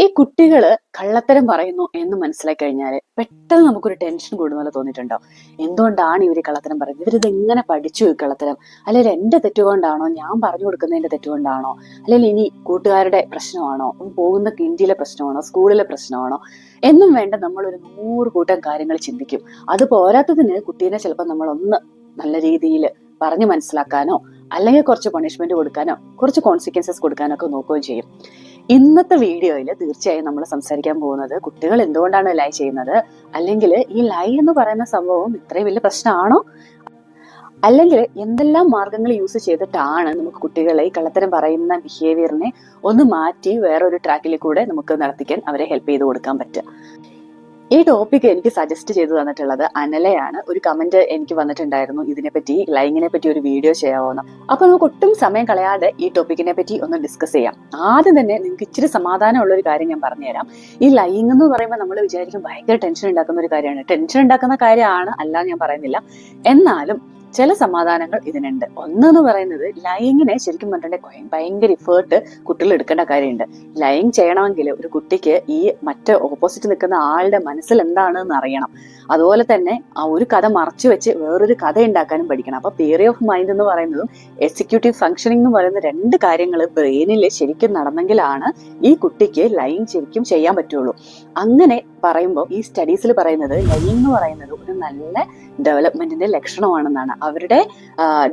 ഈ കുട്ടികള് കള്ളത്തരം പറയുന്നു എന്ന് മനസ്സിലാക്കി കഴിഞ്ഞാൽ പെട്ടെന്ന് നമുക്കൊരു ടെൻഷൻ കൂടുന്ന പോലെ തോന്നിയിട്ടുണ്ടോ? എന്തുകൊണ്ടാണ് ഇവര് കള്ളത്തരം പറയുന്നത്? ഇവരിത് എങ്ങനെ പഠിച്ചു ഈ കള്ളത്തരം? അല്ലെങ്കിൽ എന്റെ തെറ്റുകൊണ്ടാണോ, ഞാൻ പറഞ്ഞു കൊടുക്കുന്നതിന്റെ തെറ്റുകൊണ്ടാണോ, അല്ലെങ്കിൽ ഇനി കൂട്ടുകാരുടെ പ്രശ്നമാണോ, പോകുന്ന ഇന്ത്യയിലെ പ്രശ്നമാണോ, സ്കൂളിലെ പ്രശ്നമാണോ എന്നും വേണ്ട നമ്മൾ ഒരു 100 കൂട്ടം കാര്യങ്ങൾ ചിന്തിക്കും. അത് പോരാത്തതിന് കുട്ടീനെ ചിലപ്പോൾ നമ്മൾ ഒന്ന് നല്ല രീതിയിൽ പറഞ്ഞു മനസ്സിലാക്കാനോ അല്ലെങ്കിൽ കുറച്ച് പണിഷ്മെന്റ് കൊടുക്കാനോ കുറച്ച് കോൺസിക്വൻസസ് കൊടുക്കാനോ ഒക്കെ നോക്കുകയും ചെയ്യും. ഇന്നത്തെ വീഡിയോയിൽ തീർച്ചയായും നമ്മൾ സംസാരിക്കാൻ പോകുന്നത് കുട്ടികൾ എന്തുകൊണ്ടാണ് ലൈ ചെയ്യുന്നത്, അല്ലെങ്കിൽ ഈ ലൈ എന്ന് പറയുന്ന സംഭവം ഇത്രയും വലിയ പ്രശ്നമാണോ, അല്ലെങ്കിൽ എന്തെല്ലാം മാർഗങ്ങൾ യൂസ് ചെയ്തിട്ടാണ് നമുക്ക് കുട്ടികളെ ഈ കള്ളത്തരം പറയുന്ന ബിഹേവിയറിനെ ഒന്ന് മാറ്റി വേറൊരു ട്രാക്കിലേക്കൂടെ നമുക്ക് നടത്തിക്കാൻ അവരെ ഹെൽപ്പ് ചെയ്ത് കൊടുക്കാൻ പറ്റുക. ഈ ടോപ്പിക് എനിക്ക് സജസ്റ്റ് ചെയ്തു തന്നിട്ടുള്ളത് അനലയാണ്. ഒരു കമന്റ് എനിക്ക് വന്നിട്ടുണ്ടായിരുന്നു, ഇതിനെപ്പറ്റി ലൈങ്ങിനെ പറ്റി ഒരു വീഡിയോ ചെയ്യാവുന്ന. അപ്പൊ നമുക്ക് ഒട്ടും സമയം കളയാതെ ഈ ടോപ്പിക്കിനെ പറ്റി ഒന്ന് ഡിസ്കസ് ചെയ്യാം. ആദ്യം തന്നെ നിങ്ങൾക്ക് ഇച്ചിരി സമാധാനമുള്ള ഒരു കാര്യം ഞാൻ പറഞ്ഞുതരാം. ഈ ലൈങ് എന്ന് പറയുമ്പോൾ നമ്മൾ വിചാരിക്കും ഭയങ്കര ടെൻഷൻ ഉണ്ടാക്കുന്ന ഒരു കാര്യമാണ്. ടെൻഷൻ ഉണ്ടാക്കുന്ന കാര്യമാണ്, അല്ല ഞാൻ പറയുന്നില്ല. എന്നാലും ചില സമാധാനങ്ങൾ ഇതിനുണ്ട്. ഒന്നെന്ന് പറയുന്നത് ലൈങ്ങിനെ ശരിക്കും പറഞ്ഞിട്ടുണ്ടെങ്കിൽ ഭയങ്കര ഇഫേർട്ട് കുട്ടികൾ എടുക്കേണ്ട കാര്യമുണ്ട്. ലൈങ് ചെയ്യണമെങ്കിൽ ഒരു കുട്ടിക്ക് ഈ മറ്റ് ഓപ്പോസിറ്റ് നിൽക്കുന്ന ആളുടെ മനസ്സിൽ എന്താണെന്ന് അറിയണം. അതുപോലെ തന്നെ ആ ഒരു കഥ മറച്ചു വെച്ച് വേറൊരു കഥ ഉണ്ടാക്കാനും പഠിക്കണം. അപ്പൊ തിയറി ഓഫ് മൈൻഡ് എന്ന് പറയുന്നതും എക്സിക്യൂട്ടീവ് ഫംഗ്ഷനിങ് എന്ന് പറയുന്ന 2 കാര്യങ്ങൾ ബ്രെയിനിൽ ശരിക്കും നടന്നെങ്കിലാണ് ഈ കുട്ടിക്ക് ലൈങ് ശരിക്കും ചെയ്യാൻ പറ്റുള്ളൂ. അങ്ങനെ പറയുമ്പോൾ ഈ സ്റ്റഡീസിൽ പറയുന്നത് ലൈങ് എന്ന് പറയുന്നത് ഒരു നല്ല ഡെവലപ്മെന്റിന്റെ ലക്ഷണമാണെന്നാണ്. അവരുടെ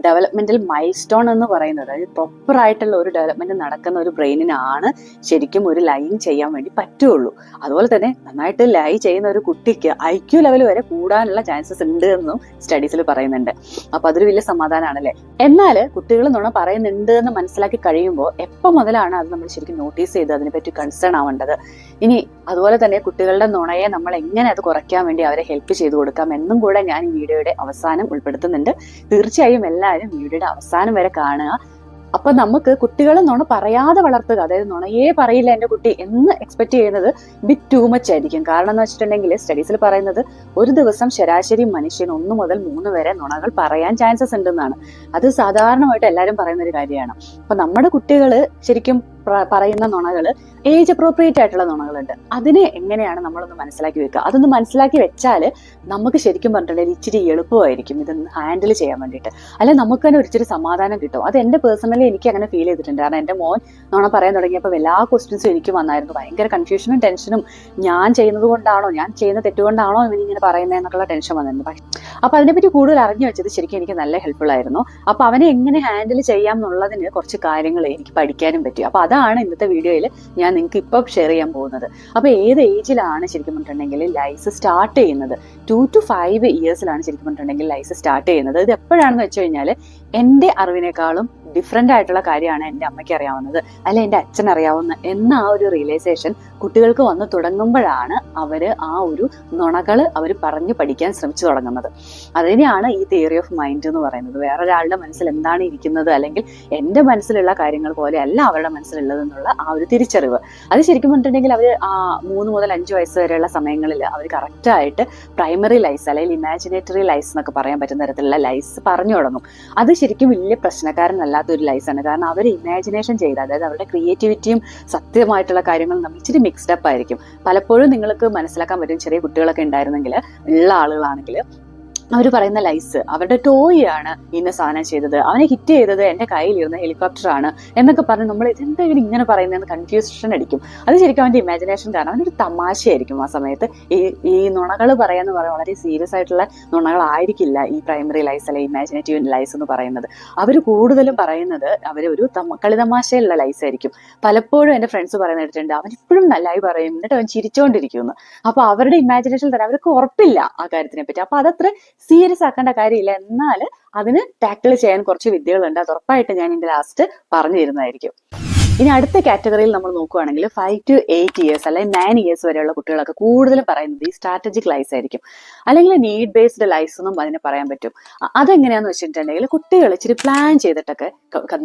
ഡെവലപ്മെന്റൽ മൈൽ സ്റ്റോൺ എന്ന് പറയുന്നത്, അതായത് പ്രോപ്പർ ആയിട്ടുള്ള ഒരു ഡെവലപ്മെന്റ് നടക്കുന്ന ഒരു ബ്രെയിനിനാണ് ശരിക്കും ഒരു ലൈങ് ചെയ്യാൻ വേണ്ടി പറ്റുള്ളൂ. അതുപോലെ തന്നെ നന്നായിട്ട് ലൈ ചെയ്യുന്ന ഒരു കുട്ടിക്ക് IQ ലെവൽ വരെ കൂടാനുള്ള ചാൻസസ് ഉണ്ട് എന്നും സ്റ്റഡീസിൽ പറയുന്നുണ്ട്. അപ്പൊ അതൊരു വലിയ സമാധാനമാണല്ലേ. എന്നാൽ കുട്ടികൾ നുണ പറയുന്നുണ്ട് എന്ന് മനസ്സിലാക്കി കഴിയുമ്പോൾ എപ്പോൾ മുതലാണ് അത് നമ്മൾ ശരിക്കും നോട്ടീസ് ചെയ്ത് അതിനെപ്പറ്റി കൺസേൺ ആവേണ്ടത്? ഇനി അതുപോലെ തന്നെ കുട്ടികളുടെ നുണയെ നമ്മൾ എങ്ങനെ അത് കുറയ്ക്കാൻ വേണ്ടി അവരെ ഹെൽപ്പ് ചെയ്തു കൊടുക്കാം എന്നും കൂടെ ഞാൻ ഈ വീഡിയോയുടെ അവസാനം ഉൾപ്പെടുത്തുന്നുണ്ട്. തീർച്ചയായും എല്ലാവരും വീഡിയോയുടെ അവസാനം വരെ കാണുക. അപ്പൊ നമുക്ക് കുട്ടികളെ നുണ പറയാതെ വളർത്തുക, അതായത് നുണയേ പറയില്ല എന്റെ കുട്ടി എന്ന് എക്സ്പെക്ട് ചെയ്യുന്നത് ബിറ്റ് ടൂ മച്ച് ആയിരിക്കും. കാരണം എന്ന് വെച്ചിട്ടുണ്ടെങ്കിൽ സ്റ്റഡീസിൽ പറയുന്നത് ഒരു ദിവസം ശരാശരി മനുഷ്യൻ 1 മുതൽ 3 വരെ നുണകൾ പറയാൻ ചാൻസസ് ഉണ്ടെന്നാണ്. അത് സാധാരണമായിട്ട് എല്ലാവരും പറയുന്ന ഒരു കാര്യമാണ്. അപ്പൊ നമ്മുടെ കുട്ടികള് ശരിക്കും പറയുന്ന നുണകള് ഏജ് അപ്രോപ്രിയേറ്റ് ആയിട്ടുള്ള നുണകളുണ്ട്. അതിനെ എങ്ങനെയാണ് നമ്മളൊന്ന് മനസ്സിലാക്കി വെക്കുക. അതൊന്ന് മനസ്സിലാക്കി വെച്ചാൽ നമുക്ക് ശരിക്കും പറഞ്ഞിട്ടുണ്ടെങ്കിൽ ഇച്ചിരി എളുപ്പമായിരിക്കും ഇതൊന്ന് ഹാൻഡിൽ ചെയ്യാൻ വേണ്ടിയിട്ട്. അല്ലെങ്കിൽ നമുക്ക് തന്നെ ഒരിച്ചിരി സമാധാനം കിട്ടും. അത് എന്റെ പേഴ്സണലി എനിക്ക് അങ്ങനെ ഫീൽ ചെയ്തിട്ടുണ്ട്. കാരണം എന്റെ മോൻ നുണ പറയാൻ തുടങ്ങിയപ്പോൾ എല്ലാ ക്വസ്റ്റ്യൻസും എനിക്ക് വന്നായിരുന്നു. ഭയങ്കര കൺഫ്യൂഷനും ടെൻഷനും, ഞാൻ ചെയ്യുന്നത് കൊണ്ടാണോ, ഞാൻ ചെയ്യുന്ന തെറ്റുകൊണ്ടാണോ ഇവനിങ്ങനെ പറയുന്നതെന്നൊക്കെയുള്ള ടെൻഷൻ വന്നിരുന്നു. അപ്പൊ അതിനെപ്പറ്റി കൂടുതൽ അറിഞ്ഞു വെച്ചത് ശരിക്കും എനിക്ക് നല്ല ഹെൽപ്ഫുൾ ആയിരുന്നു. അപ്പൊ അവനെ എങ്ങനെ ഹാൻഡിൽ ചെയ്യാം എന്നുള്ളതിന് കുറച്ച് കാര്യങ്ങൾ എനിക്ക് പഠിക്കാനും പറ്റി. അപ്പൊ അതാണ് ഇന്നത്തെ വീഡിയോയിൽ ഞാൻ നിങ്ങൾക്ക് ഇപ്പൊ ഷെയർ ചെയ്യാൻ പോകുന്നത്. അപ്പൊ ഏത് ഏജിലാണ് ശരിക്കും പറഞ്ഞിട്ടുണ്ടെങ്കിൽ ലൈസ് സ്റ്റാർട്ട് ചെയ്യുന്നത്? 2 to 5 ഇയേഴ്സിലാണ് ശരിക്കും പറഞ്ഞിട്ടുണ്ടെങ്കിൽ ലൈസ് സ്റ്റാർട്ട് ചെയ്യുന്നത്. ഇത് എപ്പോഴാണെന്ന് വെച്ച് കഴിഞ്ഞാൽ എന്റെ അറിവിനേക്കാളും ഡിഫറെന്റ് ആയിട്ടുള്ള കാര്യമാണ് എൻ്റെ അമ്മയ്ക്ക് അറിയാവുന്നത്, അല്ലെ എൻ്റെ അച്ഛൻ അറിയാവുന്ന എന്ന ആ ഒരു റിയലൈസേഷൻ കുട്ടികൾക്ക് വന്ന് തുടങ്ങുമ്പോഴാണ് അവര് ആ ഒരു നുണകള് അവർ പറഞ്ഞു പഠിക്കാൻ ശ്രമിച്ചു തുടങ്ങുന്നത്. അതിനെയാണ് ഈ തിയറി ഓഫ് മൈൻഡ് എന്ന് പറയുന്നത്. വേറൊരാളുടെ മനസ്സിൽ എന്താണ് ഇരിക്കുന്നത്, അല്ലെങ്കിൽ എൻ്റെ മനസ്സിലുള്ള കാര്യങ്ങൾ പോലെ അല്ല അവരുടെ മനസ്സിലുള്ളത് എന്നുള്ള ആ ഒരു തിരിച്ചറിവ്. അത് ശരിക്കും പറഞ്ഞിട്ടുണ്ടെങ്കിൽ അവർ 3 മുതൽ 5 വയസ്സ് വരെയുള്ള സമയങ്ങളിൽ അവർ കറക്റ്റായിട്ട് പ്രൈമറി ലൈസ് അല്ലെങ്കിൽ ഇമാജിനേറ്ററി ലൈസ് എന്നൊക്കെ പറയാൻ പറ്റുന്ന തരത്തിലുള്ള ലൈസ് പറഞ്ഞു തുടങ്ങും. അത് ശരിക്കും വലിയ പ്രശ്നക്കാരനല്ലാത്ത ഒരു ലൈസാണ്. കാരണം അവർ ഇമാജിനേഷൻ ചെയ്ത്, അതായത് അവരുടെ ക്രിയേറ്റിവിറ്റിയും സത്യമായിട്ടുള്ള കാര്യങ്ങളും നമ്മൾ ഇച്ചിരി മിക്സ്ഡ് അപ്പ് ആയിരിക്കും. പലപ്പോഴും നിങ്ങൾക്ക് മനസ്സിലാക്കാൻ പറ്റും, ചെറിയ കുട്ടികളൊക്കെ ഉണ്ടായിരുന്നെങ്കിൽ, ഉള്ള ആളുകളാണെങ്കിൽ അവർ പറയുന്ന ലൈസ് അവരുടെ ടോയ് ആണ് ഇന്ന സാധനം ചെയ്തത്, അവനെ ഹിറ്റ് ചെയ്തത് എൻ്റെ കയ്യിലിരുന്ന ഹെലികോപ്റ്റർ ആണ് എന്നൊക്കെ പറഞ്ഞ് നമ്മൾ ഇതെന്താ ഇങ്ങനെ പറയുന്നതെന്ന് കൺഫ്യൂഷൻ അടിക്കും. അത് ശരിക്കും അവൻ്റെ ഇമാജിനേഷൻ കാരണം അവനൊരു തമാശയായിരിക്കും. ആ സമയത്ത് ഈ നുണകൾ പറയാന്ന് പറയാൻ വളരെ സീരിയസ് ആയിട്ടുള്ള നുണകളായിരിക്കില്ല ഈ പ്രൈമറി ലൈസ് അല്ലെങ്കിൽ ഇമാജിനേറ്റീവ് ലൈസ് എന്ന് പറയുന്നത്. അവർ കൂടുതലും പറയുന്നത് അവരൊരു കളിതമാശയുള്ള ലൈസ് ആയിരിക്കും. പലപ്പോഴും എൻ്റെ ഫ്രണ്ട്സ് പറയുന്ന കേട്ടിട്ടുണ്ട്, അവൻ ഇപ്പോഴും നല്ലായി പറയും എന്നിട്ട് അവൻ ചിരിച്ചുകൊണ്ടിരിക്കുന്നു. അപ്പൊ അവരുടെ ഇമാജിനേഷൻ തന്നെ അവർക്ക് ഉറപ്പില്ല ആ കാര്യത്തിനെ പറ്റി. അപ്പൊ അതത്ര സീരിയസ് ആക്കേണ്ട കാര്യമില്ല. എന്നാൽ അതിന് ടാക്കിൾ ചെയ്യാൻ കുറച്ച് വിദ്യകളുണ്ട്. അത് ഉറപ്പായിട്ട് ഞാൻ ഇതിന്റെ ലാസ്റ്റ് പറഞ്ഞു തരുന്നതായിരിക്കും. ഇനി അടുത്ത കാറ്റഗറിയിൽ നമ്മൾ നോക്കുകയാണെങ്കിൽ 5 to 8 ഇയേഴ്സ് അല്ലെങ്കിൽ 9 ഇയേഴ്സ് വരെയുള്ള കുട്ടികളൊക്കെ കൂടുതലും പറയുന്നത് ഈ സ്ട്രാറ്റജിക് ലൈസ് ആയിരിക്കും, അല്ലെങ്കിൽ നീഡ് ബേസ്ഡ് ലൈസ് എന്നും അതിനെ പറയാൻ പറ്റും. അതെങ്ങനെയാന്ന് വെച്ചിട്ടുണ്ടെങ്കിൽ കുട്ടികൾ ഇച്ചിരി പ്ലാൻ ചെയ്തിട്ടൊക്കെ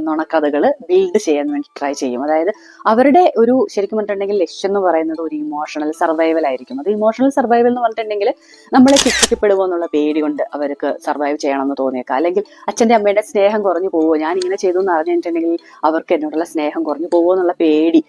നുണക്കഥകൾ ബിൽഡ് ചെയ്യാൻ വേണ്ടി ട്രൈ ചെയ്യും. അതായത് അവരുടെ ഒരു ശരിക്കും പറഞ്ഞിട്ടുണ്ടെങ്കിൽ ലക്ഷ്യം എന്ന് പറയുന്നത് ഒരു ഇമോഷണൽ സർവൈവൽ ആയിരിക്കും. അത് ഇമോഷണൽ സർവൈവൽ എന്ന് പറഞ്ഞിട്ടുണ്ടെങ്കിൽ നമ്മളെ ശിക്ഷിക്കപ്പെടുമോ എന്നുള്ള പേടി കൊണ്ട് അവർക്ക് സർവൈവ് ചെയ്യണമെന്ന് തോന്നിയേക്കാം. അല്ലെങ്കിൽ അച്ഛൻ്റെ അമ്മയുടെ സ്നേഹം കുറഞ്ഞു പോവുമോ, ഞാൻ ഇങ്ങനെ ചെയ്തു എന്ന് അറിഞ്ഞിട്ടുണ്ടെങ്കിൽ അവർക്ക് എന്നോടുള്ള സ്നേഹം കുറഞ്ഞു പറഞ്ഞു പോകുമോ എന്നുള്ള പേടി,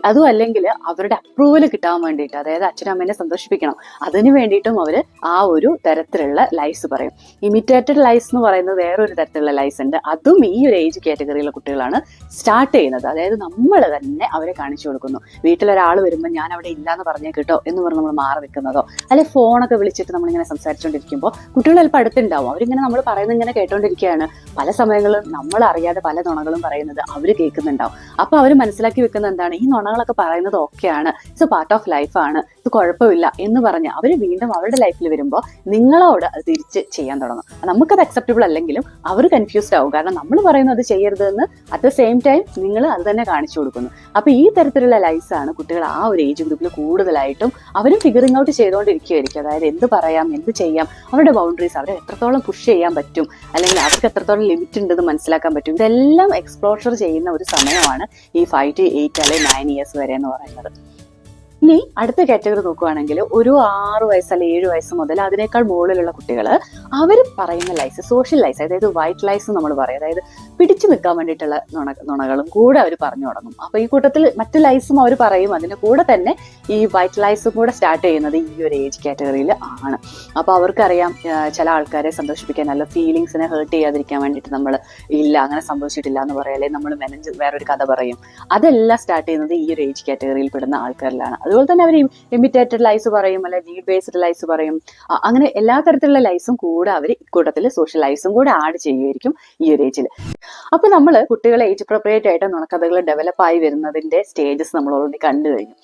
അതും അല്ലെങ്കിൽ അവരുടെ അപ്രൂവൽ കിട്ടാൻ വേണ്ടിയിട്ട്, അതായത് അച്ഛനും അമ്മേനെ സന്തോഷിപ്പിക്കണം, അതിന് വേണ്ടിയിട്ടും അവർ ആ ഒരു തരത്തിലുള്ള ലൈസ് പറയും. ഇമിറ്റേറ്റഡ് ലൈസ് എന്ന് പറയുന്നത് വേറൊരു തരത്തിലുള്ള ലൈസ് ഉണ്ട്. അതും ഈ ഒരു ഏജ് കാറ്റഗറിയിലെ കുട്ടികളാണ് സ്റ്റാർട്ട് ചെയ്യുന്നത്. അതായത് നമ്മൾ തന്നെ അവരെ കാണിച്ചു കൊടുക്കുന്നു. വീട്ടിലൊരാൾ വരുമ്പോൾ ഞാൻ അവിടെ ഇല്ലാന്ന് പറഞ്ഞേ കേട്ടോ എന്ന് പറഞ്ഞ് നമ്മൾ മാറി നിൽക്കുന്നതോ, അല്ലെങ്കിൽ ഫോണൊക്കെ വിളിച്ചിട്ട് നമ്മളിങ്ങനെ സംസാരിച്ചുകൊണ്ടിരിക്കുമ്പോൾ കുട്ടികൾ ചിലപ്പോൾ അടുത്തുണ്ടാവും, അവരിങ്ങനെ നമ്മൾ പറയുന്നത് ഇങ്ങനെ കേട്ടോണ്ടിരിക്കുകയാണ്. പല സമയങ്ങളും നമ്മൾ അറിയാതെ പല നുണകളും പറയുന്നത് അവർ കേൾക്കുന്നുണ്ടാവും. അപ്പൊ അവർ മനസ്സിലാക്കി വെക്കുന്ന എന്താണ്, ഈ നുണകളൊക്കെ പറയുന്നത് ഓക്കെയാണ്, ഇറ്റ്സ് എ പാർട്ട് ഓഫ് ലൈഫാണ്, ഇത് കുഴപ്പമില്ല എന്ന് പറഞ്ഞ് അവർ വീണ്ടും അവരുടെ ലൈഫിൽ വരുമ്പോൾ നിങ്ങളോട് അത് തിരിച്ച് ചെയ്യാൻ തുടങ്ങും. നമുക്കത് അക്സെപ്റ്റബിൾ അല്ലെങ്കിലും അവർ കൺഫ്യൂസ്ഡ് ആവും. കാരണം നമ്മൾ പറയുന്നത് അത് ചെയ്യരുതെന്ന് അറ്റ് ദ സെയിം ടൈം നിങ്ങൾ അത് തന്നെ കാണിച്ചു കൊടുക്കുന്നു. അപ്പൊ ഈ തരത്തിലുള്ള ലൈസാണ് കുട്ടികൾ ആ ഒരു ഏജ് ഗ്രൂപ്പിൽ കൂടുതലായിട്ടും അവരും ഫിഗറിംഗ് ഔട്ട് ചെയ്തുകൊണ്ടിരിക്കുകയായിരിക്കും. അതായത് എന്ത് പറയാം, എന്ത് ചെയ്യാം, അവരുടെ ബൗണ്ടറീസ് അവരെ എത്രത്തോളം പുഷ് ചെയ്യാൻ പറ്റും, അല്ലെങ്കിൽ അവർക്ക് എത്രത്തോളം ലിമിറ്റ് ഉണ്ടെന്ന് മനസ്സിലാക്കാൻ പറ്റും. ഇതെല്ലാം എക്സ്പ്ലോഷർ ചെയ്യുന്ന ഒരു സമയമാണ് ഈ 5 to 8 അല്ലെങ്കിൽ 9 ഇയേഴ്സ് വരെ എന്ന് പറയുന്നത്. ഇനി അടുത്ത കാറ്റഗറി നോക്കുകയാണെങ്കിൽ ഒരു 6 വയസ്സ് അല്ലെങ്കിൽ 7 വയസ്സ് മുതൽ അതിനേക്കാൾ മുകളിലുള്ള കുട്ടികൾ അവർ പറയുന്ന ലൈസ്, സോഷ്യൽ ലൈസ്, അതായത് വൈറ്റ് ലൈസ് നമ്മൾ പറയും, അതായത് പിടിച്ചു നിൽക്കാൻ വേണ്ടിയിട്ടുള്ള നുണകളും കൂടെ അവർ പറഞ്ഞു തുടങ്ങും. അപ്പൊ ഈ കൂട്ടത്തിൽ മറ്റു ലൈസും അവർ പറയും, അതിന്റെ കൂടെ തന്നെ ഈ വൈറ്റ് ലൈസും കൂടെ സ്റ്റാർട്ട് ചെയ്യുന്നത് ഈ ഒരു ഏജ് കാറ്റഗറിയിൽ ആണ്. അപ്പൊ അവർക്കറിയാം ചില ആൾക്കാരെ സന്തോഷിപ്പിക്കാൻ, അല്ല ഫീലിങ്സിനെ ഹേർട്ട് ചെയ്യാതിരിക്കാൻ വേണ്ടിയിട്ട് നമ്മൾ ഇല്ല അങ്ങനെ സംഭവിച്ചിട്ടില്ല എന്ന് പറയാം, അല്ലെങ്കിൽ നമ്മൾ മെനഞ്ച് വേറൊരു കഥ പറയും. അതെല്ലാം സ്റ്റാർട്ട് ചെയ്യുന്നത് ഈ ഒരു ഏജ് കാറ്റഗറിയിൽ പെടുന്ന ആൾക്കാരിലാണ്. അതുപോലെ തന്നെ അവർ ഇമിറ്റേറ്റഡ് ലൈസ് പറയും, അല്ലെ നീഡ് ബേസ്ഡ് ലൈസ് പറയും. അങ്ങനെ എല്ലാ തരത്തിലുള്ള ലൈസും കൂടെ അവർ ഇക്കൂട്ടത്തിൽ സോഷ്യൽ ലൈസും കൂടെ ആഡ് ചെയ്യുമായിരിക്കും ഈ ഒരു ഏജിൽ. അപ്പൊ നമ്മൾ കുട്ടികളെ ഏജ് അപ്രോപ്രിയേറ്റ് ആയിട്ട് നുണക്കഥകൾ ഡെവലപ്പ് ആയി വരുന്നതിന്റെ സ്റ്റേജസ് നമ്മൾ ഓൾറെഡി കണ്ടു കഴിഞ്ഞു.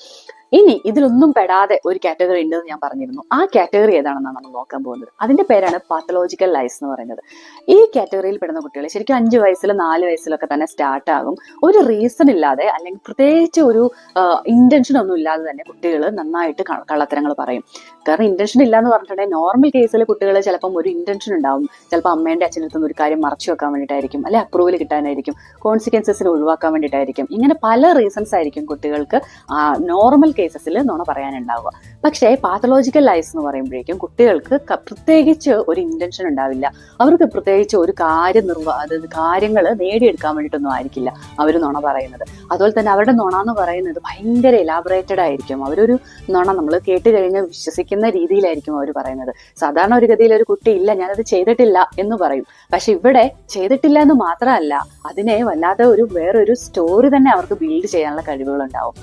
ഇനി ഇതിലൊന്നും പെടാതെ ഒരു കാറ്റഗറി ഉണ്ടെന്ന് ഞാൻ പറഞ്ഞിരുന്നു. ആ കാറ്റഗറി ഏതാണെന്നാണ് നമ്മൾ നോക്കാൻ പോകുന്നത്. അതിന്റെ പേരാണ് പാത്തലോജിക്കൽ ലൈസ് എന്ന് പറയുന്നത്. ഈ കാറ്റഗറിയിൽ പെടുന്ന കുട്ടികൾ ശരിക്കും 5 വയസ്സിൽ 4 വയസ്സിലൊക്കെ തന്നെ സ്റ്റാർട്ട് ആകും. ഒരു റീസൺ ഇല്ലാതെ, അല്ലെങ്കിൽ പ്രത്യേകിച്ച് ഒരു ഇന്റൻഷൻ ഒന്നും ഇല്ലാതെ തന്നെ കുട്ടികൾ നന്നായിട്ട് കള്ളത്തരങ്ങൾ പറയും. കാരണം ഇന്റൻഷൻ ഇല്ല എന്ന് പറഞ്ഞിട്ടുണ്ടെങ്കിൽ നോർമൽ കേസിൽ കുട്ടികൾ ചിലപ്പം ഒരു ഇന്റൻഷൻ ഉണ്ടാവും. ചിലപ്പോൾ അമ്മേന്റെ അച്ഛനടുത്ത് ഒരു കാര്യം മറച്ചു വെക്കാൻ വേണ്ടിയിട്ടായിരിക്കും, അല്ലെ അപ്രൂവൽ കിട്ടാനായിരിക്കും, കോൺസിക്വൻസസിൽ ഒഴിവാക്കാൻ വേണ്ടിയിട്ടായിരിക്കും. ഇങ്ങനെ പല റീസൺസ് ആയിരിക്കും കുട്ടികൾക്ക് നോർമൽ കേസസിൽ നുണ പറയാനുണ്ടാവുക. പക്ഷേ പാത്തലോജിക്കൽ ലൈസ് എന്ന് പറയുമ്പോഴേക്കും കുട്ടികൾക്ക് പ്രത്യേകിച്ച് ഒരു ഇന്റൻഷൻ ഉണ്ടാവില്ല. അവർക്ക് പ്രത്യേകിച്ച് ഒരു അതായത് കാര്യങ്ങൾ നേടിയെടുക്കാൻ വേണ്ടിയിട്ടൊന്നും ആയിരിക്കില്ല അവർ നുണ പറയുന്നത്. അതുപോലെ തന്നെ അവരുടെ നുണ എന്ന് പറയുന്നത് ഭയങ്കര എലാബറേറ്റഡ് ആയിരിക്കും. അവരൊരു നുണ നമ്മൾ കേട്ട് കഴിഞ്ഞാൽ വിശ്വസിക്കുന്ന രീതിയിലായിരിക്കും അവർ പറയുന്നത്. സാധാരണ ഒരു ഗതിയിൽ ഒരു കുട്ടി ഇല്ല ഞാനത് ചെയ്തിട്ടില്ല എന്ന് പറയും. പക്ഷെ ഇവിടെ ചെയ്തിട്ടില്ല എന്ന് മാത്രമല്ല, അതിനെ വല്ലാതെ വേറൊരു സ്റ്റോറി തന്നെ അവർക്ക് ബിൽഡ് ചെയ്യാനുള്ള കഴിവുകളുണ്ടാവും.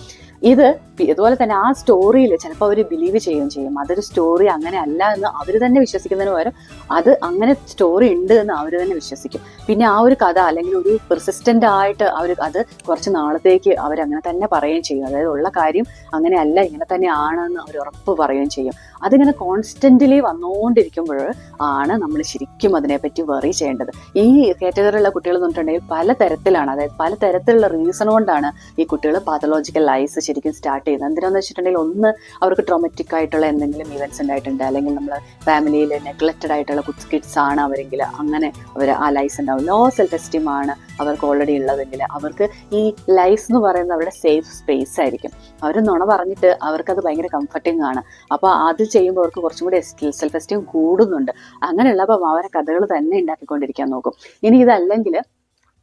ഇതുപോലെ തന്നെ ആ സ്റ്റോറിയിൽ ചിലപ്പോൾ അവർ ബിലീവ് ചെയ്യുകയും ചെയ്യും. അതൊരു സ്റ്റോറി അങ്ങനെ അല്ല എന്ന് അവർ തന്നെ വിശ്വസിക്കുന്നതിന് പകരം അത് അങ്ങനെ സ്റ്റോറി ഉണ്ട് എന്ന് അവർ തന്നെ വിശ്വസിക്കും. പിന്നെ ആ ഒരു കഥ അല്ലെങ്കിൽ ഒരു പെർസിസ്റ്റന്റ് ആയിട്ട് അത് കുറച്ച് നാളത്തേക്ക് അവരങ്ങനെ തന്നെ പറയുകയും ചെയ്യും. അതായത് ഉള്ള കാര്യം അങ്ങനെയല്ല, ഇങ്ങനെ തന്നെ ആണെന്ന് അവർ ഉറപ്പ് പറയുകയും ചെയ്യും. അതിങ്ങനെ കോൺസ്റ്റന്റ്ലി വന്നുകൊണ്ടിരിക്കുമ്പോൾ ആണ് നമ്മൾ ശരിക്കും അതിനെപ്പറ്റി വറി ചെയ്യേണ്ടത്. ഈ കാറ്റഗറിയിലുള്ള കുട്ടികൾ എന്ന് പറഞ്ഞിട്ടുണ്ടെങ്കിൽ പലതരത്തിലാണ്, അതായത് പലതരത്തിലുള്ള റീസൺ കൊണ്ടാണ് ഈ കുട്ടികൾ പാത്തലോജിക്കൽ ലൈസ് ശരിക്കും സ്റ്റാർട്ട് ചെയ്യുന്നത്. എന്തിനാന്ന് വെച്ചിട്ടുണ്ടെങ്കിൽ ഒന്ന് അവർക്ക് ട്രോമറ്റിക് ആയിട്ടുള്ള എന്തെങ്കിലും ഇവന്റ്സ് ഉണ്ടായിട്ടുണ്ട്, അല്ലെങ്കിൽ നമ്മൾ ഫാമിലിയിൽ നെഗ്ലക്റ്റഡ് ആയിട്ടുള്ള കിഡ്സ് ആണ് അവരെങ്കിൽ അങ്ങനെ അവർ ആ ലൈസ് ഉണ്ടാവും. ലോ സെൽഫ് എസ്റ്റീം ആണ് അവർക്ക് ഓൾറെഡി ഉള്ളതെങ്കിൽ അവർക്ക് ഈ ലൈസ് എന്ന് പറയുന്നത് അവരുടെ സേഫ് സ്പേസ് ആയിരിക്കും. അവർ നുണ പറഞ്ഞിട്ട് അവർക്കത് ഭയങ്കര കംഫർട്ടിങ് ആണ്. അപ്പോൾ അത് ചെയ്യുമ്പോൾ അവർക്ക് കുറച്ചും കൂടി സെൽഫ് എസ്റ്റീം കൂടുന്നുണ്ട്. അങ്ങനെയുള്ളപ്പോൾ അവരെ കഥകൾ തന്നെ ഉണ്ടാക്കിക്കൊണ്ടിരിക്കാൻ നോക്കും. ഇനി ഇതല്ലെങ്കിൽ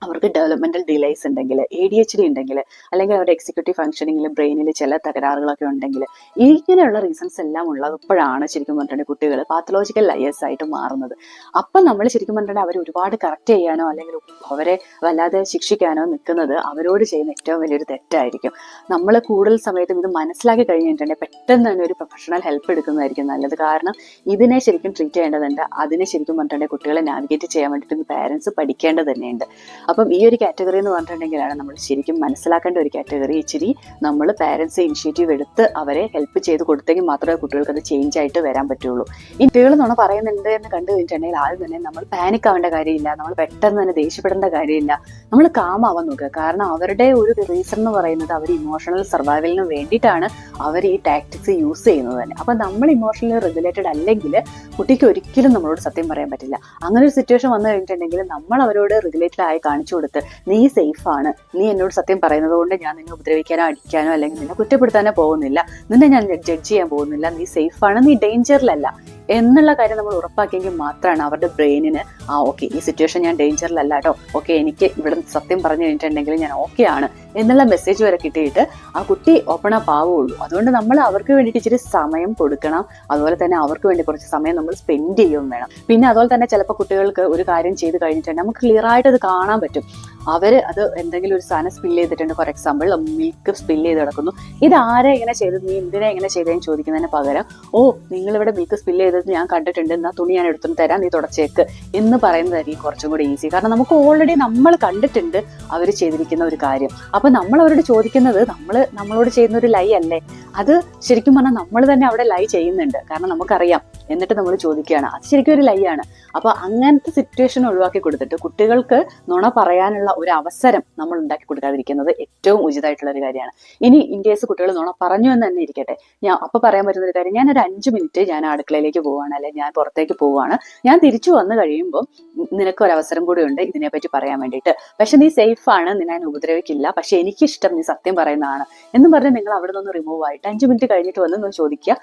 അവർക്ക് ഡെവലപ്മെന്റൽ ഡിലേസ് ഉണ്ടെങ്കിൽ, ADHD ഉണ്ടെങ്കിൽ, അല്ലെങ്കിൽ അവരുടെ എക്സിക്യൂട്ടീവ് ഫംഗ്ഷനിങ്ങിൽ ബ്രെയിനിൽ ചില തകരാറുകളൊക്കെ ഉണ്ടെങ്കിൽ, ഇങ്ങനെയുള്ള റീസൺസ് എല്ലാം ഉള്ളപ്പോഴാണ് ശരിക്കും പറഞ്ഞിട്ടുണ്ടെങ്കിൽ കുട്ടികൾ പാത്തലോജിക്കൽ ലയേഴ്സ് ആയിട്ട് മാറുന്നത്. അപ്പം നമ്മൾ ശരിക്കും പറഞ്ഞിട്ടുണ്ടെങ്കിൽ അവർ ഒരുപാട് കറക്റ്റ് ചെയ്യാനോ അല്ലെങ്കിൽ അവരെ വല്ലാതെ ശിക്ഷിക്കാനോ നിൽക്കുന്നത് അവരോട് ചെയ്യുന്ന ഏറ്റവും വലിയൊരു തെറ്റായിരിക്കും. നമ്മൾ കൂടുതൽ സമയത്തും ഇത് മനസ്സിലാക്കി കഴിഞ്ഞിട്ടുണ്ടെങ്കിൽ പെട്ടെന്ന് തന്നെ ഒരു പ്രൊഫഷണൽ ഹെൽപ്പ് എടുക്കുന്നതായിരിക്കും നല്ലത്. കാരണം ഇതിനെ ശരിക്കും ട്രീറ്റ് ചെയ്യേണ്ടതുണ്ട്. അതിനെ ശരിക്കും പറഞ്ഞിട്ടുണ്ടെങ്കിൽ കുട്ടികളെ നാവിഗേറ്റ് ചെയ്യാൻ വേണ്ടിയിട്ട് പാരൻസ് പഠിക്കേണ്ടത് തന്നെയുണ്ട്. അപ്പം ഈ ഒരു കാറ്റഗറി എന്ന് പറഞ്ഞിട്ടുണ്ടെങ്കിലാണ് നമ്മൾ ശരിക്കും മനസ്സിലാക്കേണ്ട ഒരു കാറ്റഗറി. ഇച്ചിരി നമ്മൾ പാരൻസ് ഇനിഷ്യേറ്റീവ് എടുത്ത് അവരെ ഹെൽപ്പ് ചെയ്ത് കൊടുത്തെങ്കിൽ മാത്രമേ കുട്ടികൾക്ക് അത് ചേഞ്ച് ആയിട്ട് വരാൻ പറ്റുള്ളൂ. ഈ കുട്ടികൾ നമ്മൾ പറയുന്നുണ്ട് എന്ന് കണ്ടു കഴിഞ്ഞിട്ടുണ്ടെങ്കിൽ ആദ്യം തന്നെ നമ്മൾ പാനിക് ആവേണ്ട കാര്യമില്ല, നമ്മൾ പെട്ടെന്ന് തന്നെ ദേഷ്യപ്പെടേണ്ട കാര്യമില്ല, നമ്മൾ കാം ആവാൻ നോക്കുക. കാരണം അവരുടെ ഒരു റീസൺ എന്ന് പറയുന്നത് അവർ ഇമോഷണൽ സർവൈവലിന് വേണ്ടിയിട്ടാണ് അവർ ഈ ടാക്ടിക്സ് യൂസ് ചെയ്യുന്നത് തന്നെ. അപ്പം നമ്മൾ ഇമോഷണലി റെഗുലേറ്റഡ് അല്ലെങ്കിൽ കുട്ടിക്ക് ഒരിക്കലും നമ്മളോട് സത്യം പറയാൻ പറ്റില്ല. അങ്ങനെ ഒരു സിറ്റുവേഷൻ വന്നു കഴിഞ്ഞിട്ടുണ്ടെങ്കിൽ നമ്മൾ അവരോട് റെഗുലേറ്റഡ് ആയി കാണിച്ചു കൊടുത്ത് നീ സേഫാണ്, നീ എന്നോട് സത്യം പറയുന്നത് കൊണ്ട് ഞാൻ നിന്നെ ഉപദ്രവിക്കാനോ അടിക്കാനോ അല്ലെങ്കിൽ നിന്നെ കുറ്റപ്പെടുത്താനോ പോകുന്നില്ല, നിന്നെ ഞാൻ ജഡ്ജ് ചെയ്യാൻ പോകുന്നില്ല, നീ സേഫാണ്, നീ ഡേഞ്ചറിലല്ല എന്നുള്ള കാര്യം നമ്മൾ ഉറപ്പാക്കിയെങ്കിൽ മാത്രമാണ് അവരുടെ ബ്രെയിനിന് ഓക്കെ ഈ സിറ്റുവേഷൻ ഞാൻ ഡേഞ്ചറിലല്ല കേട്ടോ, ഓക്കെ എനിക്ക് ഇവിടെ സത്യം പറഞ്ഞു കഴിഞ്ഞിട്ടുണ്ടെങ്കിൽ ഞാൻ ഓക്കെ ആണ് എന്നുള്ള മെസ്സേജ് വരെ കിട്ടിയിട്ട് ആ കുട്ടി ഓപ്പൺ അപ്പ് ആവുള്ളൂ. അതുകൊണ്ട് നമ്മൾ അവർക്ക് വേണ്ടിയിട്ട് ഇച്ചിരി സമയം കൊടുക്കണം. അതുപോലെ തന്നെ അവർക്ക് വേണ്ടി കുറച്ച് സമയം നമ്മൾ സ്പെൻഡ് ചെയ്യുകയും വേണം. പിന്നെ അതുപോലെ തന്നെ ചിലപ്പോൾ കുട്ടികൾക്ക് ഒരു കാര്യം ചെയ്ത് കഴിഞ്ഞിട്ടുണ്ടെങ്കിൽ നമുക്ക് ക്ലിയർ ആയിട്ട് അത് കാണാൻ പറ്റും. അവർ അത് എന്തെങ്കിലും ഒരു സാധനം സ്പില്ല് ചെയ്തിട്ടുണ്ട്, ഫോർ എക്സാമ്പിൾ മിൽക്ക് സ്പില്ല് ചെയ്ത് കിടക്കുന്നു, ഇത് ആരെ ഇങ്ങനെ ചെയ്തത്, നീ എന്തിനാ ഇങ്ങനെ ചെയ്തതെന്ന് ചോദിക്കുന്നതിന് പകരം നിങ്ങളിവിടെ മിൽക്ക് സ്പില്ല് ചെയ്തത് ഞാൻ കണ്ടിട്ടുണ്ട്, എന്നാ തുണി ഞാൻ എടുത്തു തരാം, നീ തുടച്ചേക്ക് എന്ന് പറയുന്നതായിരിക്കും കുറച്ചും കൂടി ഈസി. കാരണം നമുക്ക് ഓൾറെഡി നമ്മൾ കണ്ടിട്ടുണ്ട് അവർ ചെയ്തിരിക്കുന്ന ഒരു കാര്യം. അപ്പൊ നമ്മൾ അവരോട് ചോദിക്കുന്നത് നമ്മളോട് ചെയ്യുന്ന ഒരു ലൈ അല്ലേ, അത് ശരിക്കും പറഞ്ഞാൽ നമ്മൾ തന്നെ അവിടെ ലൈ ചെയ്യുന്നുണ്ട്. കാരണം നമുക്കറിയാം, എന്നിട്ട് നമ്മൾ ചോദിക്കുകയാണ്, അത് ശരിക്കും ഒരു ലൈ ആണ്. അപ്പൊ അങ്ങനത്തെ സിറ്റുവേഷൻ ഒഴിവാക്കി കൊടുത്തിട്ട് കുട്ടികൾക്ക് നുണ പറയാനുള്ള ഒരു അവസരം നമ്മൾ ഉണ്ടാക്കി കൊടുക്കാതിരിക്കുന്നത് ഏറ്റവും ഉചിതമായിട്ടുള്ള ഒരു കാര്യമാണ്. ഇനി ഇൻ കേസ് കുട്ടികൾ നുണ പറഞ്ഞു എന്ന് തന്നെ ഇരിക്കട്ടെ, ഞാൻ അപ്പൊ പറയാൻ പറ്റുന്ന ഒരു കാര്യം, ഞാനൊരു 5 മിനിറ്റ് ഞാൻ അടുക്കളയിലേക്ക് പോവുകയാണ്, അല്ലെങ്കിൽ ഞാൻ പുറത്തേക്ക് പോവുകയാണ്, ഞാൻ തിരിച്ചു വന്നു കഴിയുമ്പോൾ നിനക്ക് ഒരു അവസരം കൂടി ഉണ്ട് ഇതിനെപ്പറ്റി പറയാൻ വേണ്ടിയിട്ട്, പക്ഷെ നീ സേഫ് ആണ്, നിന്നെ ഞാൻ ഉപദ്രവിക്കില്ല, പക്ഷെ എനിക്കിഷ്ടം നീ സത്യം പറയുന്നതാണ് എന്ന് പറഞ്ഞ് നിങ്ങൾ അവിടെ നിന്ന് റിമൂവ് ആയിട്ട് 5 മിനിറ്റ് കഴിഞ്ഞിട്ട് വന്ന് ചോദിക്കുക.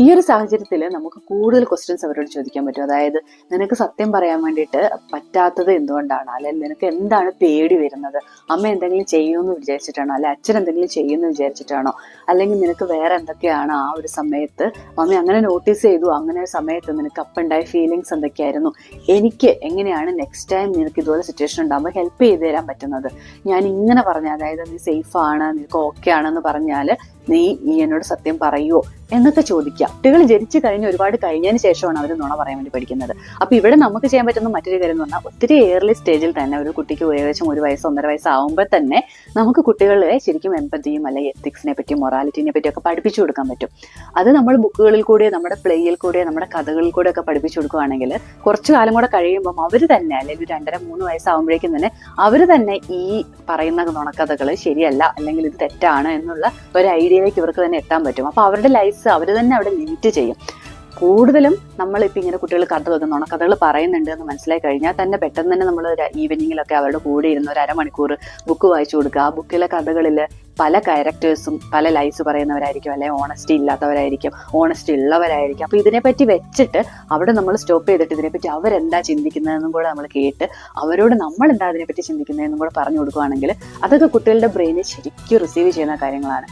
ഈ ഒരു സാഹചര്യത്തിൽ നമുക്ക് കൂടുതൽ ക്വസ്റ്റ്യൻസ് അവരോട് ചോദിക്കാൻ പറ്റും. അതായത് നിനക്ക് സത്യം പറയാൻ വേണ്ടിയിട്ട് പറ്റാത്തത് എന്തുകൊണ്ടാണ്, അല്ലെങ്കിൽ നിനക്ക് എന്താണ് പേടി വരുന്നത്, അമ്മ എന്തെങ്കിലും ചെയ്യുമെന്ന് വിചാരിച്ചിട്ടാണോ, അല്ലെ അച്ഛൻ എന്തെങ്കിലും ചെയ്യുമെന്ന് വിചാരിച്ചിട്ടാണോ, അല്ലെങ്കിൽ നിനക്ക് വേറെ എന്തൊക്കെയാണ് ആ ഒരു സമയത്ത് മമ്മി അങ്ങനെ നോട്ടീസ് ചെയ്തു, അങ്ങനെ ഒരു സമയത്ത് നിനക്ക് അപ്പുണ്ടായ ഫീലിങ്സ് എന്തൊക്കെയായിരുന്നു, എനിക്ക് എങ്ങനെയാണ് നെക്സ്റ്റ് ടൈം നിനക്ക് ഇതുപോലെ സിറ്റുവേഷൻ ഉണ്ടാകുമ്പോൾ ഹെൽപ്പ് ചെയ്ത് തരാൻ പറ്റുന്നത്, ഞാൻ ഇങ്ങനെ പറഞ്ഞ, അതായത് നീ സേഫ് ആണ്, നിനക്ക് ഓക്കെ ആണെന്ന് പറഞ്ഞാൽ നീ എന്നോട് സത്യം പറയുമോ എന്നൊക്കെ ചോദിക്കുക. കുട്ടികൾ ജനിച്ചു കഴിഞ്ഞ് ഒരുപാട് കഴിഞ്ഞതിന് ശേഷമാണ് അവർ നുണ പറയാൻ വേണ്ടി പഠിക്കുന്നത്. അപ്പൊ ഇവിടെ നമുക്ക് ചെയ്യാൻ പറ്റുന്ന മറ്റൊരു കാര്യം എന്ന് പറഞ്ഞാൽ, ഒത്തിരി ഏർലി സ്റ്റേജിൽ തന്നെ ഒരു കുട്ടിക്ക് ഏകദേശം 1 വയസ്സ് 1.5 വയസ്സാവുമ്പോൾ തന്നെ നമുക്ക് കുട്ടികളെ ശരിക്കും എമ്പത്തിയും അല്ലെങ്കിൽ എത്തിക്സിനെ പറ്റിയും മൊറാലിറ്റിനെ പറ്റിയൊക്കെ പഠിപ്പിച്ചു കൊടുക്കാൻ പറ്റും. അത് നമ്മൾ ബുക്കുകളിൽ കൂടെ, നമ്മുടെ പ്ലേയിൽ കൂടെ, നമ്മുടെ കഥകളിൽ കൂടെ ഒക്കെ പഠിപ്പിച്ചു കൊടുക്കുകയാണെങ്കിൽ കുറച്ചു കാലം കൂടെ കഴിയുമ്പം അവർ തന്നെ, അല്ലെങ്കിൽ 2.5-3 വയസ്സാവുമ്പോഴേക്കും തന്നെ അവർ തന്നെ ഈ പറയുന്ന നുണക്കഥകൾ ശരിയല്ല, അല്ലെങ്കിൽ ഇത് തെറ്റാണ് എന്നുള്ള ഒരു ഐഡിയയിലേക്ക് ഇവർക്ക് തന്നെ എത്താൻ പറ്റും. അപ്പൊ അവരുടെ ലൈഫ് അവർ തന്നെ അവിടെ ലിമിറ്റ് ചെയ്യും. കൂടുതലും നമ്മളിപ്പോൾ ഇങ്ങനെ കുട്ടികൾ കഥ വെക്കുന്ന കഥകൾ പറയുന്നുണ്ട് എന്ന് മനസ്സിലായി കഴിഞ്ഞാൽ തന്നെ പെട്ടെന്ന് തന്നെ നമ്മൾ ഈവനിങ്ങിലൊക്കെ അവരുടെ കൂടെ ഇരുന്ന് ഒരു അരമണിക്കൂർ ബുക്ക് വായിച്ചു കൊടുക്കുക. ആ ബുക്കിലെ കഥകളിൽ പല ക്യാരക്ടേഴ്സും പല ലൈസ് പറയുന്നവരായിരിക്കും, അല്ലെങ്കിൽ ഓണസ്റ്റി ഇല്ലാത്തവരായിരിക്കും, ഓണസ്റ്റി ഉള്ളവരായിരിക്കും. അപ്പൊ ഇതിനെപ്പറ്റി വെച്ചിട്ട് അവിടെ നമ്മൾ സ്റ്റോപ്പ് ചെയ്തിട്ട് ഇതിനെപ്പറ്റി അവരെന്താ ചിന്തിക്കുന്നതെന്നും കൂടെ നമ്മൾ കേട്ട് അവരോട് നമ്മൾ എന്താ അതിനെപ്പറ്റി ചിന്തിക്കുന്നതെന്നും കൂടെ പറഞ്ഞു കൊടുക്കുകയാണെങ്കിൽ അതൊക്കെ കുട്ടികളുടെ ബ്രെയിനിൽ ശരിക്കും റിസീവ് ചെയ്യുന്ന കാര്യങ്ങളാണ്.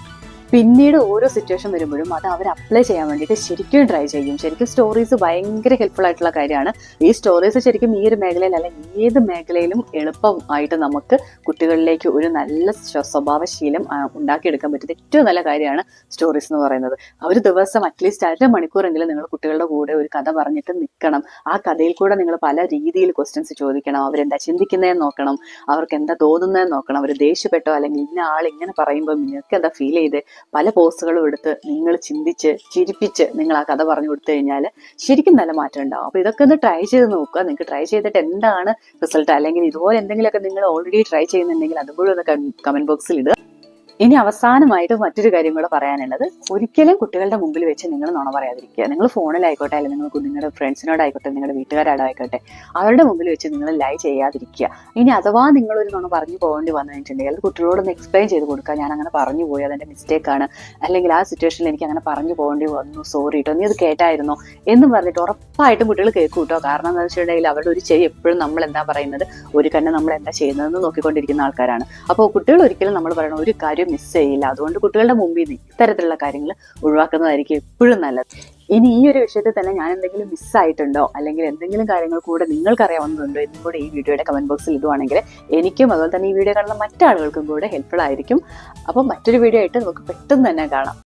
പിന്നീട് ഓരോ സിറ്റുവേഷൻ വരുമ്പോഴും അത് അവർ അപ്ലൈ ചെയ്യാൻ വേണ്ടിയിട്ട് ശരിക്കും ട്രൈ ചെയ്യും. ശരിക്കും സ്റ്റോറീസ് ഭയങ്കര ഹെൽപ്ഫുൾ ആയിട്ടുള്ള കാര്യമാണ്. ഈ സ്റ്റോറീസ് ശരിക്കും ഈ ഒരു മേഖലയിൽ അല്ല ഏത് മേഖലയിലും എളുപ്പമായിട്ട് നമുക്ക് കുട്ടികളിലേക്ക് ഒരു നല്ല സ്വഭാവശീലം ഉണ്ടാക്കിയെടുക്കാൻ പറ്റുന്ന ഏറ്റവും നല്ല കാര്യമാണ് സ്റ്റോറീസ് എന്ന് പറയുന്നത്. ഒരു ദിവസം അറ്റ്ലീസ്റ്റ് 1.5 മണിക്കൂറെങ്കിലും നിങ്ങൾ കുട്ടികളുടെ കൂടെ ഒരു കഥ പറഞ്ഞിട്ട് നിൽക്കണം. ആ കഥയിൽ കൂടെ നിങ്ങൾ പല രീതിയിൽ ക്വസ്റ്റ്യൻസ് ചോദിക്കണം. അവരെന്താ ചിന്തിക്കുന്നതെന്ന് നോക്കണം, അവർക്ക് എന്താ തോന്നുന്നതെന്ന് നോക്കണം, അവർ ദേഷ്യപ്പെട്ടോ അല്ലെങ്കിൽ ഇന്ന ആൾ ഇങ്ങനെ പറയുമ്പോൾ നിങ്ങൾക്ക് എന്താ ഫീൽ ചെയ്ത് പല പോസ്റ്റുകളും എടുത്ത് നിങ്ങൾ ചിന്തിച്ച് ചിരിപ്പിച്ച് നിങ്ങൾ ആ കഥ പറഞ്ഞു കൊടുത്തു കഴിഞ്ഞാൽ ശരിക്കും നല്ല മാറ്റം ഉണ്ടാവും. അപ്പൊ ഇതൊക്കെ ഒന്ന് ട്രൈ ചെയ്ത് നോക്കുക. നിങ്ങൾക്ക് ട്രൈ ചെയ്തിട്ട് എന്താണ് റിസൾട്ട്, അല്ലെങ്കിൽ ഇതുപോലെ എന്തെങ്കിലുമൊക്കെ നിങ്ങൾ ഓൾറെഡി ട്രൈ ചെയ്യുന്നുണ്ടെങ്കിൽ അതുപോലെ ഒന്ന് കമന്റ് ബോക്സിൽ ഇടുക. ഇനി അവസാനമായിട്ട് മറ്റൊരു കാര്യം കൂടെ പറയാനുള്ളത്, ഒരിക്കലും കുട്ടികളുടെ മുമ്പിൽ വെച്ച് നിങ്ങൾ നുണ പറയാതിരിക്കുക. നിങ്ങൾ ഫോണിലായിക്കോട്ടെ, അല്ലെങ്കിൽ നിങ്ങൾ നിങ്ങളുടെ ഫ്രണ്ട്സിനോടായിക്കോട്ടെ, നിങ്ങളുടെ വീട്ടുകാരോടായിക്കോട്ടെ, അവരുടെ മുമ്പിൽ വെച്ച് നിങ്ങൾ ലൈ ചെയ്യാതിരിക്കുക. ഇനി അഥവാ നിങ്ങളൊരു നുണ പറഞ്ഞു പോകേണ്ടി വന്നു കഴിഞ്ഞിട്ടുണ്ടെങ്കിൽ അത് കുട്ടികളോടൊന്ന് എക്സ്പ്ലെയിൻ ചെയ്ത് കൊടുക്കുക. ഞാൻ അങ്ങനെ പറഞ്ഞു പോയി, അതെൻ്റെ മിസ്റ്റേക്കാണ്, അല്ലെങ്കിൽ ആ സിറ്റുവേഷനിൽ എനിക്ക് അങ്ങനെ പറഞ്ഞു പോകേണ്ടി വന്നു, സോറി കേട്ടോ, നീ അത് കേട്ടായിരുന്നോ എന്ന് പറഞ്ഞിട്ട് ഉറപ്പായിട്ടും കുട്ടികൾ കേൾക്കും കേട്ടോ. കാരണം എന്താ വെച്ചിട്ടുണ്ടെങ്കിൽ അവരുടെ ഒരു ചെവി എപ്പോഴും നമ്മൾ എന്താ പറയുന്നത്, ഒരു കണ്ണ് നമ്മൾ എന്താ ചെയ്യുന്നതെന്ന് നോക്കിക്കൊണ്ടിരിക്കുന്ന ആൾക്കാരാണ്. അപ്പോൾ കുട്ടികൾ ഒരിക്കലും നമ്മൾ പറയണ ഒരു കാര്യം മിസ് ചെയ്യില്ല. അതുകൊണ്ട് കുട്ടികളുടെ മുമ്പിൽ നിന്ന് ഇത്തരത്തിലുള്ള കാര്യങ്ങൾ ഒഴിവാക്കുന്നതായിരിക്കും എപ്പോഴും നല്ലത്. ഇനി ഈ ഒരു വിഷയത്തിൽ തന്നെ ഞാൻ എന്തെങ്കിലും മിസ്സായിട്ടുണ്ടോ, അല്ലെങ്കിൽ എന്തെങ്കിലും കാര്യങ്ങൾ കൂടെ നിങ്ങൾക്ക് അറിയാവുന്നതുണ്ടോ എന്നും കൂടെ ഈ വീഡിയോയുടെ കമന്റ് ബോക്സിൽ ഇടുവാണെങ്കിൽ എനിക്കും അതുപോലെ തന്നെ ഈ വീഡിയോ കാണുന്ന മറ്റാളുകൾക്കും കൂടെ ഹെൽപ്ഫുൾ ആയിരിക്കും. അപ്പം മറ്റൊരു വീഡിയോ ആയിട്ട് നമുക്ക് പെട്ടെന്ന് തന്നെ കാണാം.